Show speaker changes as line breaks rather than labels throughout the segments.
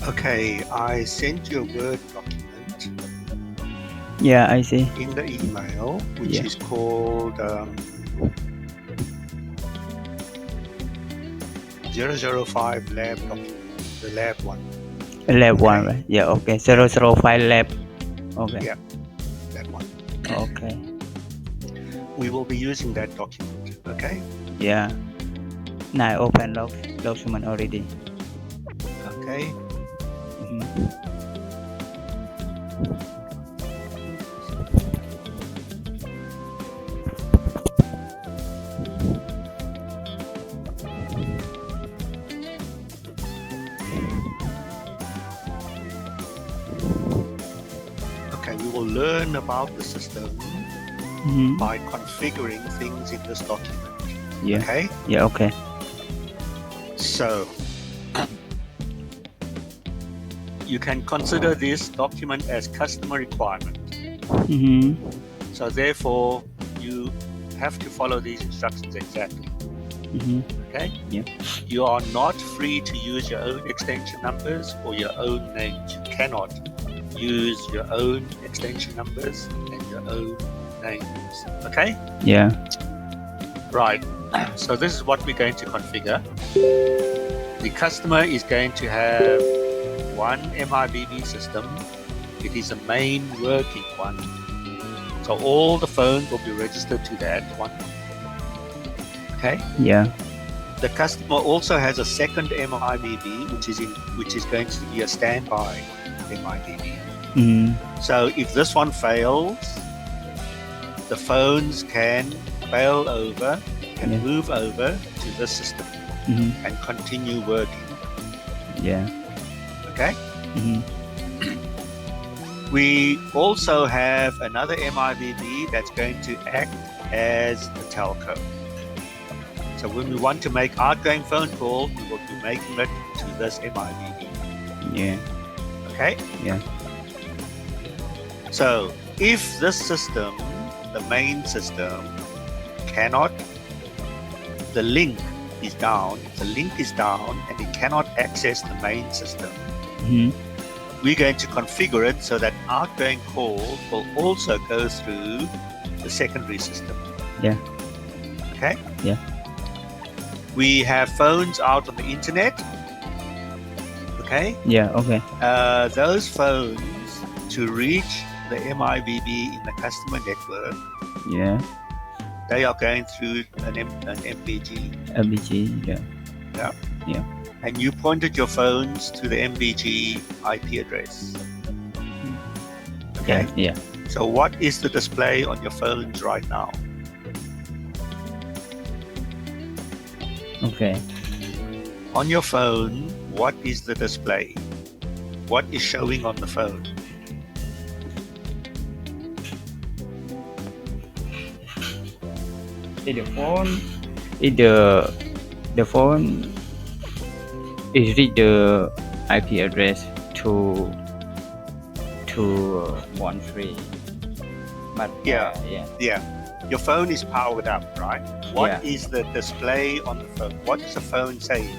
Okay, I sent you a Word document
Yeah, I see.
in the email, which
Yeah.
is called 005 lab document, the lab one.
Lab
Okay.
1, right? Yeah, okay. 005 lab. Okay.
Yeah, that one.
Okay.
We will be using that document, okay?
Yeah. Now I open document already.
Okay.
Mhm.
Okay, we will learn about the system
Mhm.
by configuring things in this document.
Yeah.
Okay?
Yeah, okay.
So, you can consider this document as customer requirement.
Mhm.
So therefore, you have to follow these instructions exactly.
Mhm.
Okay?
Yeah.
You are not free to use your own extension numbers or your own names. You cannot use your own extension numbers and your own names. Okay?
Yeah.
Right. So this is what we're going to configure. The customer is going to have one MIBB system. It is a main working one. So all the phones will be registered to that one. Okay?
Yeah.
The customer also has a second MIBB, which is going to be a standby MIBB.
Mhm.
So if this one fails, the phones can fail over, can
Yeah.
move over to this system
Mhm.
and continue working.
Yeah.
Okay?
Mhm.
We also have another MIBB that's going to act as a telco. So when we want to make outgoing phone calls, we will be making it to this MIBB.
Yeah.
Okay?
Yeah.
So if this system, the main system, cannot, the link is down, if the link is down and it cannot access the main system,
Mhm.
we're going to configure it so that outgoing calls will also go through the secondary system.
Yeah.
Okay?
Yeah.
We have phones out on the internet. Okay?
Yeah, okay.
Those phones, to reach the MIBB in the customer network,
Yeah.
they are going through an MBG.
MBG, yeah.
Yeah.
Yeah.
And you pointed your phones to the MBG IP address. Okay?
Yeah.
So what is the display on your phones right now?
Okay.
On your phone, what is the display? What is showing on the phone?
In the phone, the phone is read the IP address to 13. But
Yeah.
yeah.
Yeah. Your phone is powered up, right? What
Yeah.
is the display on the phone? What is the phone saying?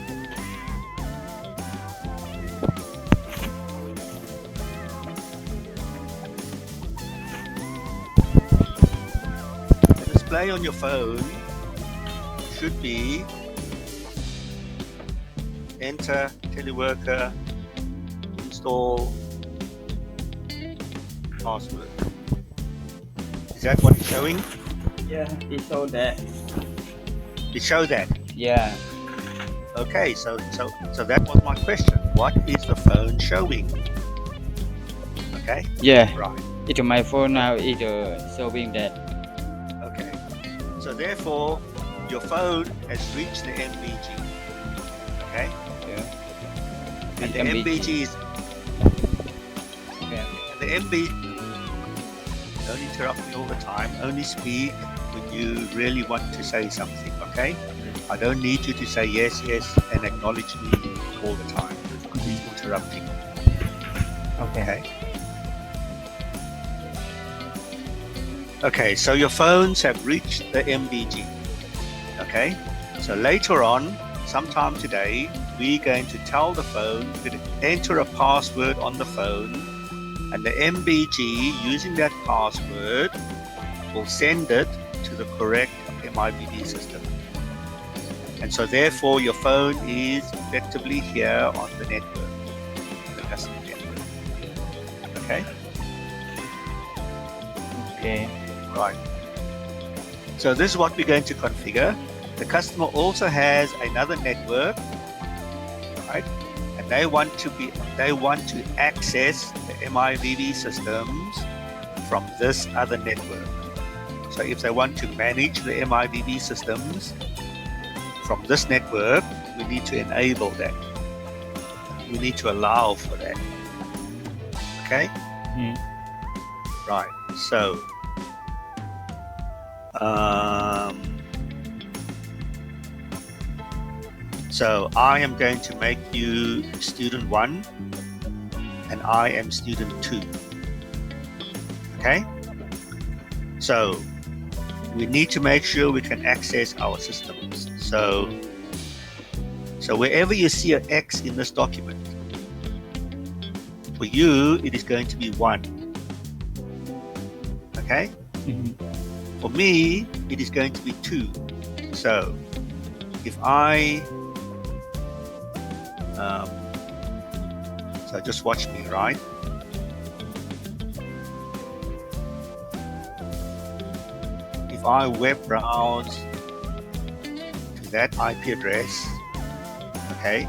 The display on your phone should be enter teleworker, install password. Is that what it's showing?
Yeah, it shows that.
It shows that.
Yeah.
Okay, so that was my question. What is the phone showing? Okay.
Yeah.
Right.
It's my phone now. It's showing that.
Okay. So therefore, your phone has reached the MBG. Okay.
Yeah.
And the MBG is.
Yeah.
And the MBG. Don't interrupt me all the time. Only speak when you really want to say something. Okay. I don't need you to say yes, and acknowledge me all the time. It's interrupting.
Okay.
Okay, so your phones have reached the MBG. Okay, so later on, sometime today, we're going to tell the phone, we're going to enter a password on the phone, and the MBG, using that password, will send it to the correct MIVD system. And so therefore your phone is effectively here on the network, the customer network. Okay?
Okay.
Right. So this is what we're going to configure. The customer also has another network, right? And they want to access the MIVD systems from this other network. So if they want to manage the MIVD systems from this network, we need to enable that. We need to allow for that. Okay? Right. So so I am going to make you student 1 and I am student 2. Okay? So we need to make sure we can access our systems. So wherever you see an X in this document, for you it is going to be 1. Okay? For me, it is going to be 2. So if I so just watch me, right? If I web browse to that IP address, okay,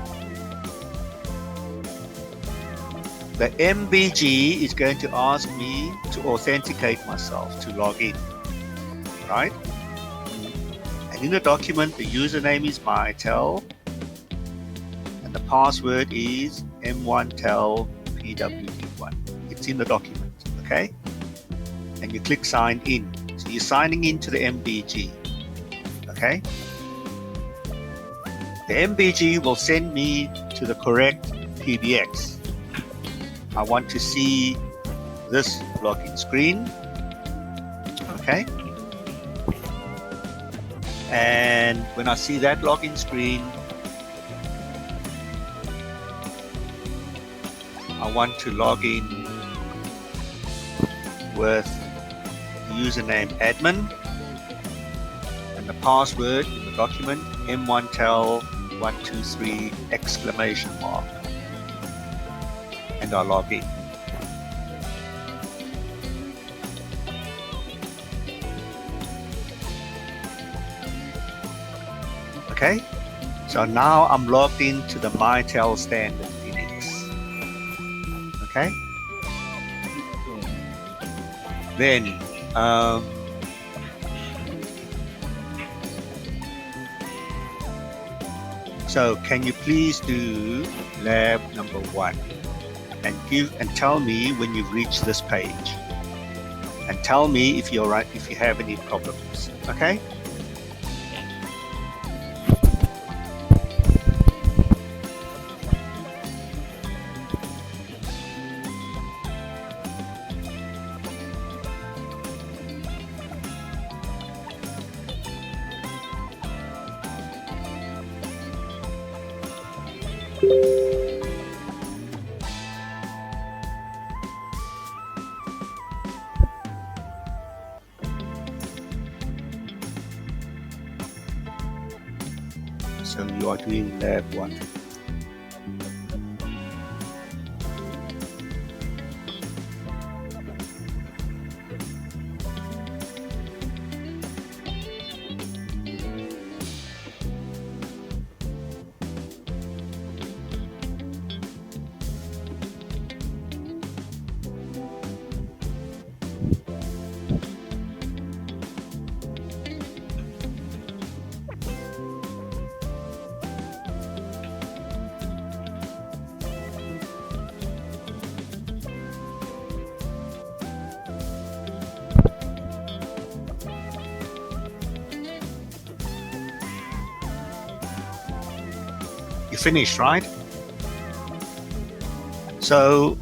the MBG is going to ask me to authenticate myself, to log in, right? And in the document, the username is Mitel, and the password is M1TELPWD1. It's in the document, okay? And you click sign in. So you're signing into the MBG, okay? The MBG will send me to the correct PBX. I want to see this login screen, okay? And when I see that login screen, I want to log in with the username admin and the password in the document M1TEL123 exclamation mark, and I log in. Okay, so now I'm logged into the Mitel standard PBX. Okay, then so can you please do lab number 1 and tell me when you've reached this page, and tell me if you're right, if you have any problems. Okay. So you are doing lab 1. You finished, right? So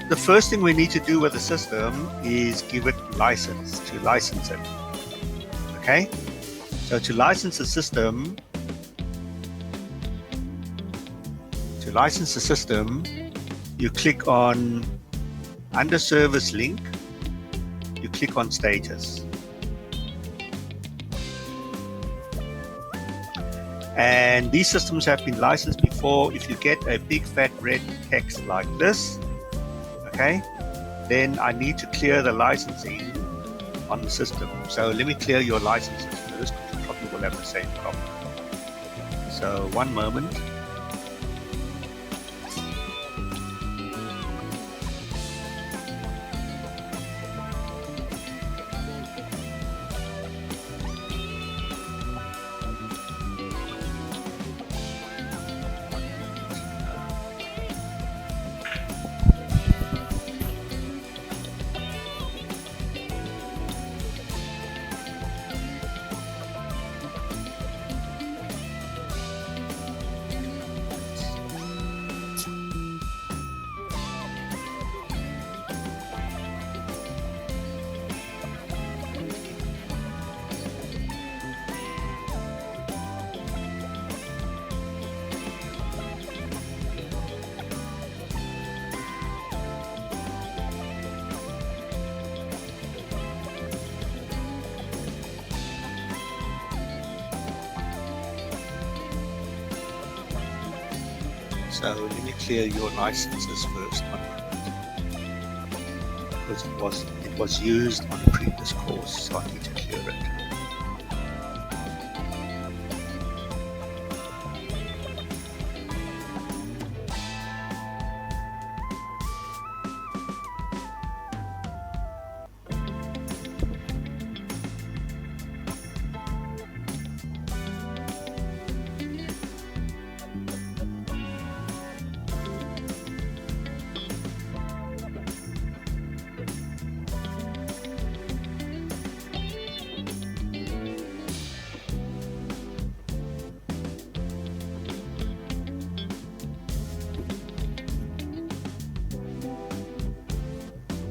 the first thing we need to do with the system is give it license, to license it. Okay? So to license the system, To license the system, you click on under service link, you click on status. And these systems have been licensed before. If you get a big fat red text like this, okay, then I need to clear the licensing on the system. So let me clear your licenses first, because you probably will have the same problem. So one moment. So let me clear your licenses first, because it was used on a previous course, so I need to clear it.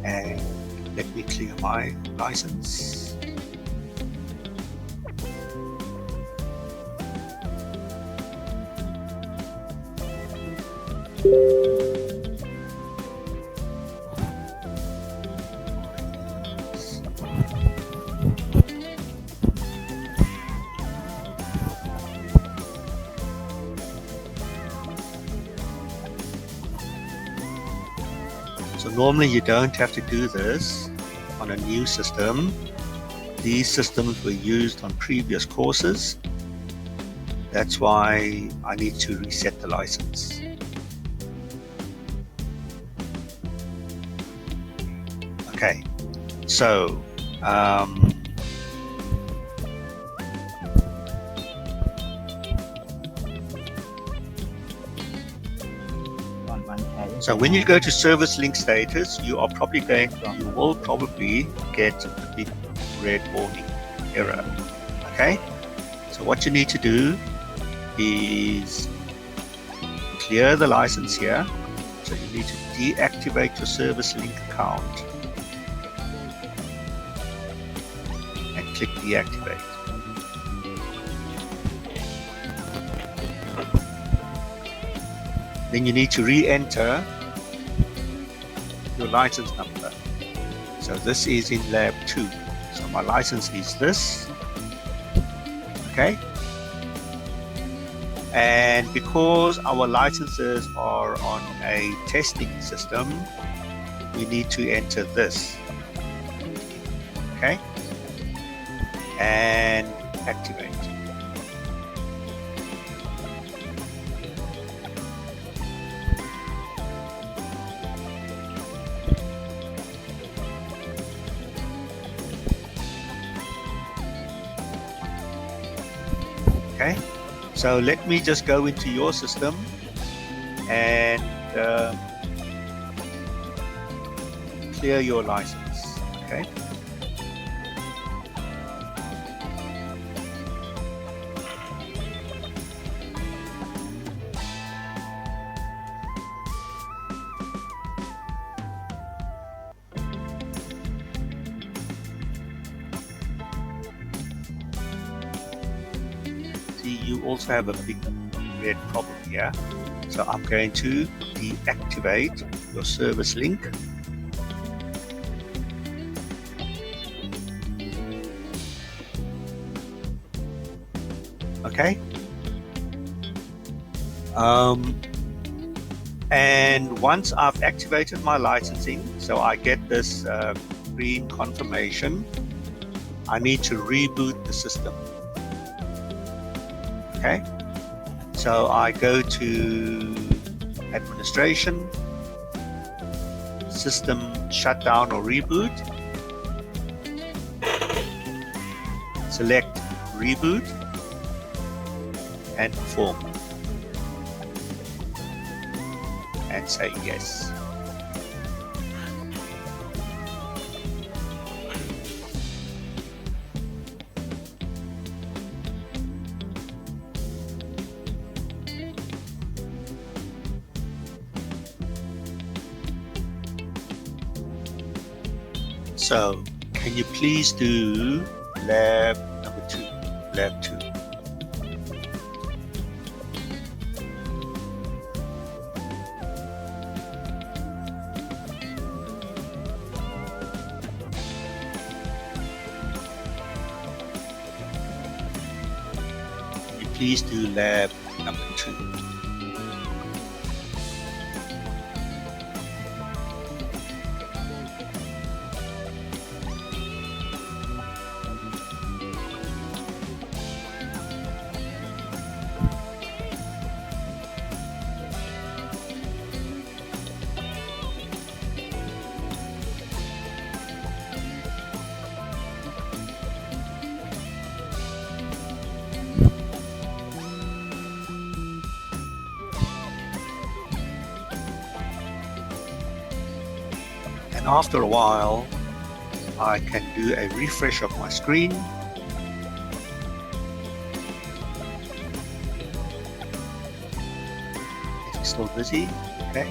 And let me clear my license. So normally you don't have to do this on a new system. These systems were used on previous courses. That's why I need to reset the license. Okay, so so when you go to service link status, you will probably get a big red warning error. Okay, so what you need to do is clear the license here. So you need to deactivate your service link account and click deactivate. Then you need to re-enter your license number. So this is in lab 2. So my license is this. Okay. And because our licenses are on a testing system, we need to enter this. Okay. And activate. Okay, so let me just go into your system and clear your license. Okay. You also have a big red problem here. So I'm going to deactivate your service link. Okay. And once I've activated my licensing, so I get this green confirmation, I need to reboot the system. Okay. So I go to administration, system shutdown or reboot, select reboot and perform and say yes. So, can you please do lab number 2, lab 2. Can you please do lab number 2. And after a while, I can do a refresh of my screen. It's still busy, okay.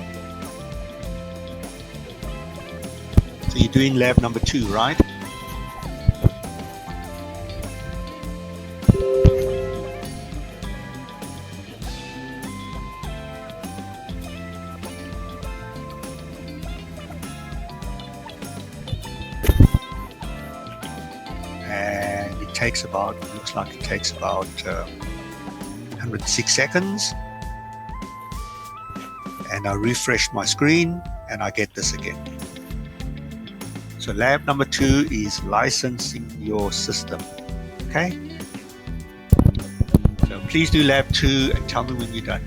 So you're doing lab number 2, right? And it takes about, looks like it takes about 106 seconds. And I refresh my screen and I get this again. So lab number 2 is licensing your system. Okay. So please do lab 2 and tell me when you're done.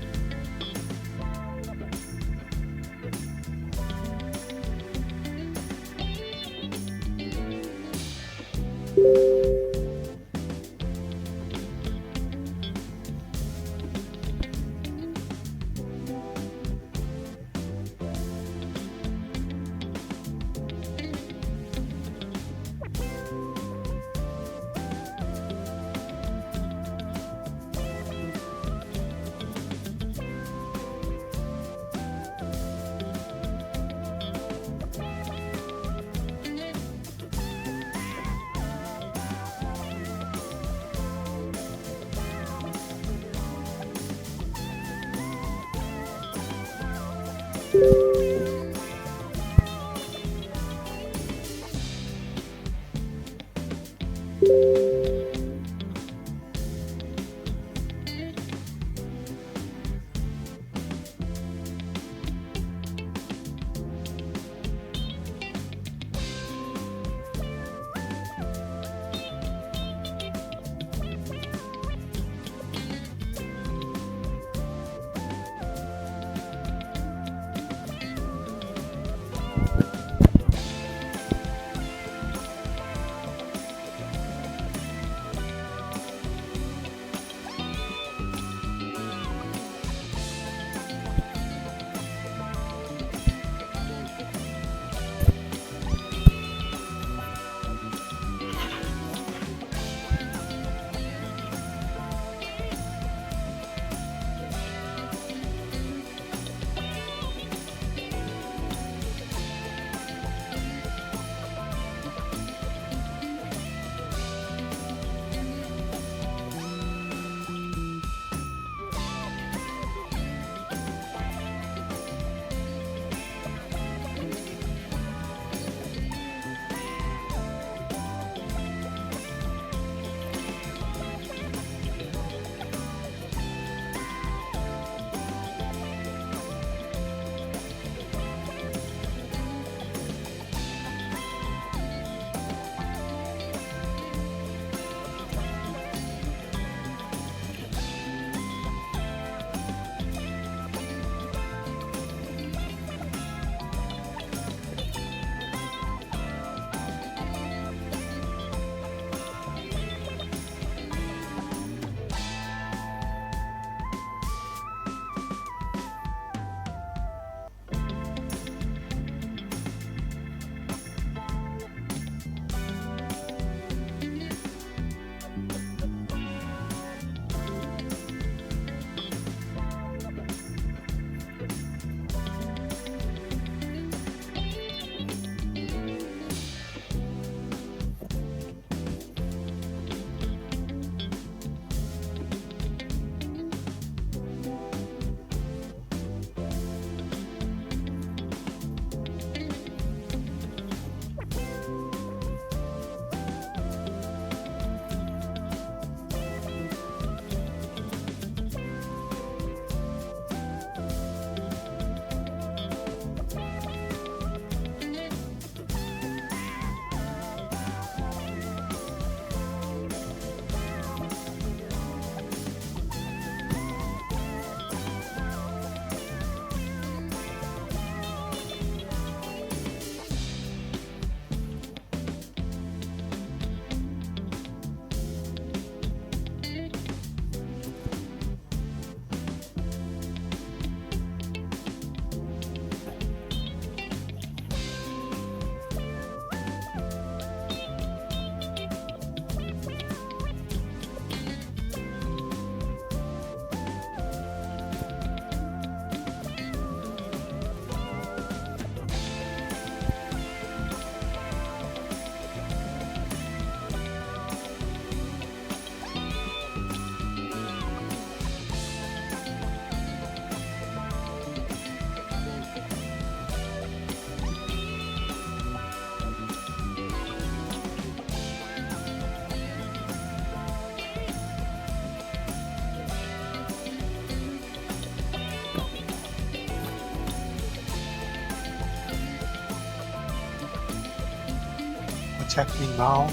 What's happening now?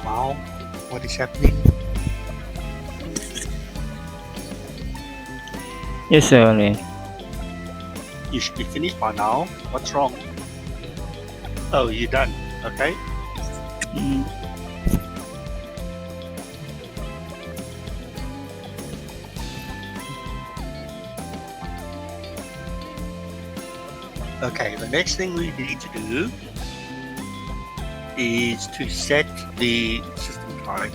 Now, what is happening?
Yes, sir. Only.
You should be finished by now. What's wrong? Oh, you're done. Okay. Okay, the next thing we need to do is to set the system time.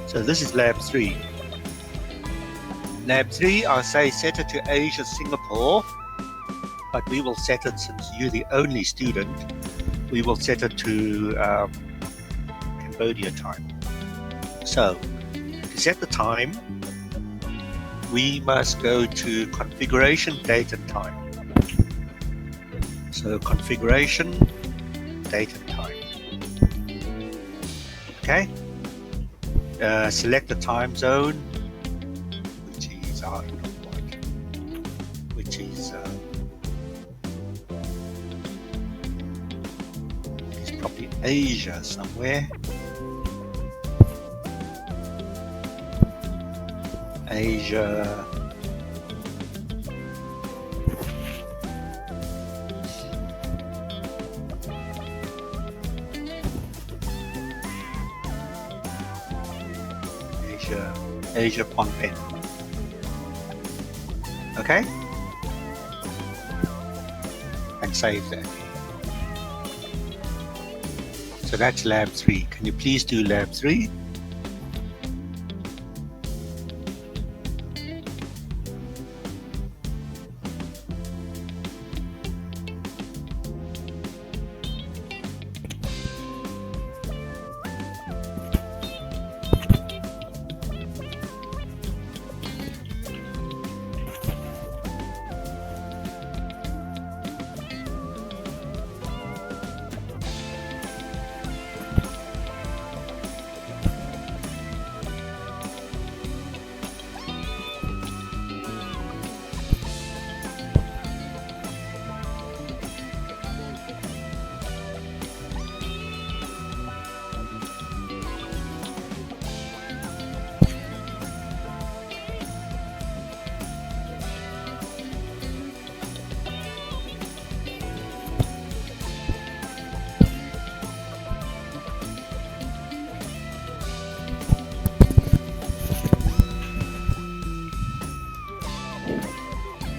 So this is lab 3. Lab 3, I'll say set it to Asia, Singapore, but we will set it, since you're the only student, we will set it to Cambodia time. So, to set the time, we must go to configuration, date and time. So configuration, date and time. Okay. Select the time zone, which is which is it's probably Asia somewhere. Asia. Asia Phnom Penh. Okay? And save that. So that's lab 3. Can you please do lab 3?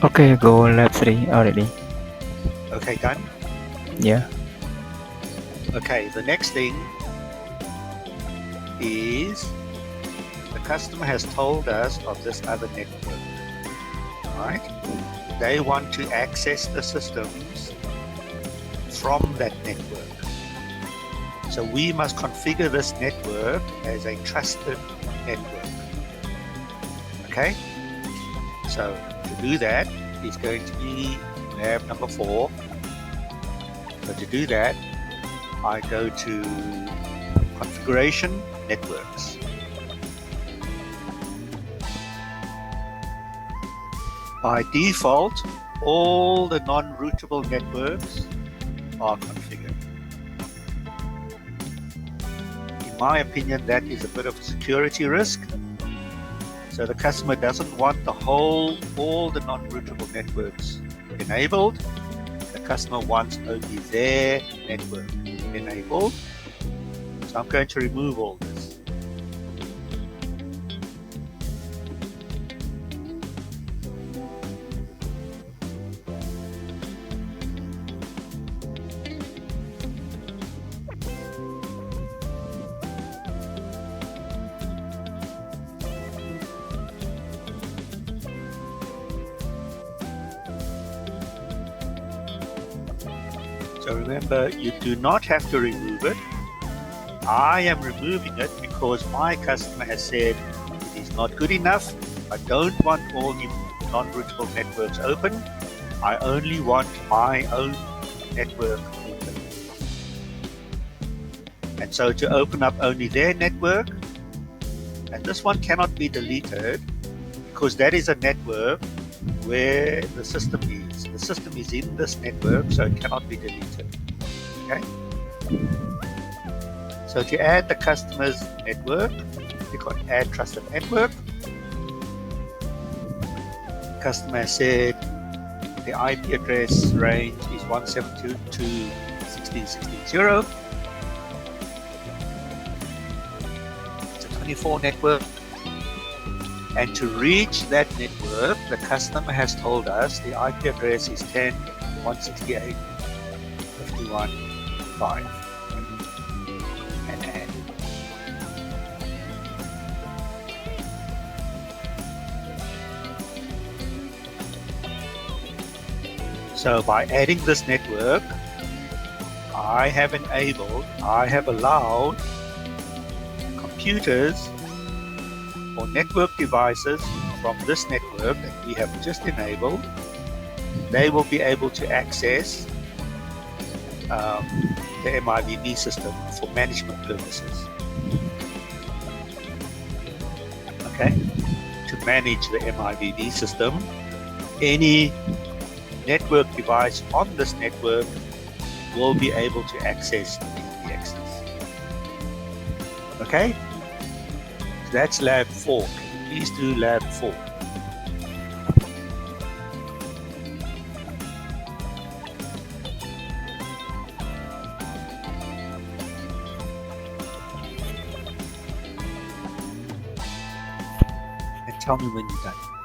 Okay, go on lab 3 already.
Okay, done?
Yeah.
Okay, the next thing is the customer has told us of this other network, right? They want to access the systems from that network. So we must configure this network as a trusted network. Okay? So to do that is going to be lab number 4. So to do that, I go to configuration, networks. By default, all the non-routable networks are configured. In my opinion, that is a bit of a security risk. So the customer doesn't want all the non-routable networks enabled. The customer wants only their network enabled. So I'm going to remove all this. So remember, you do not have to remove it. I am removing it because my customer has said it is not good enough. I don't want all the non-routable networks open. I only want my own network open. And so to open up only their network, And this one cannot be deleted because that is a network where the system is. The system is in this network, so it cannot be deleted. Okay? So to add the customer's network, click on Add Trusted Network. Customer said the IP address range is 172.2.16.16.0. It's a 24 network. And to reach that network, the customer has told us the IP address is 10.168.51.5. And add. So by adding this network, I have allowed computers or network devices from this network that we have just enabled, they will be able to access the MiVoice system for management purposes. Okay, to manage the MiVoice system, any network device on this network will be able to access the pabx's. Okay, so that's lab 4. Can you please do lab 4? And tell me when you're done.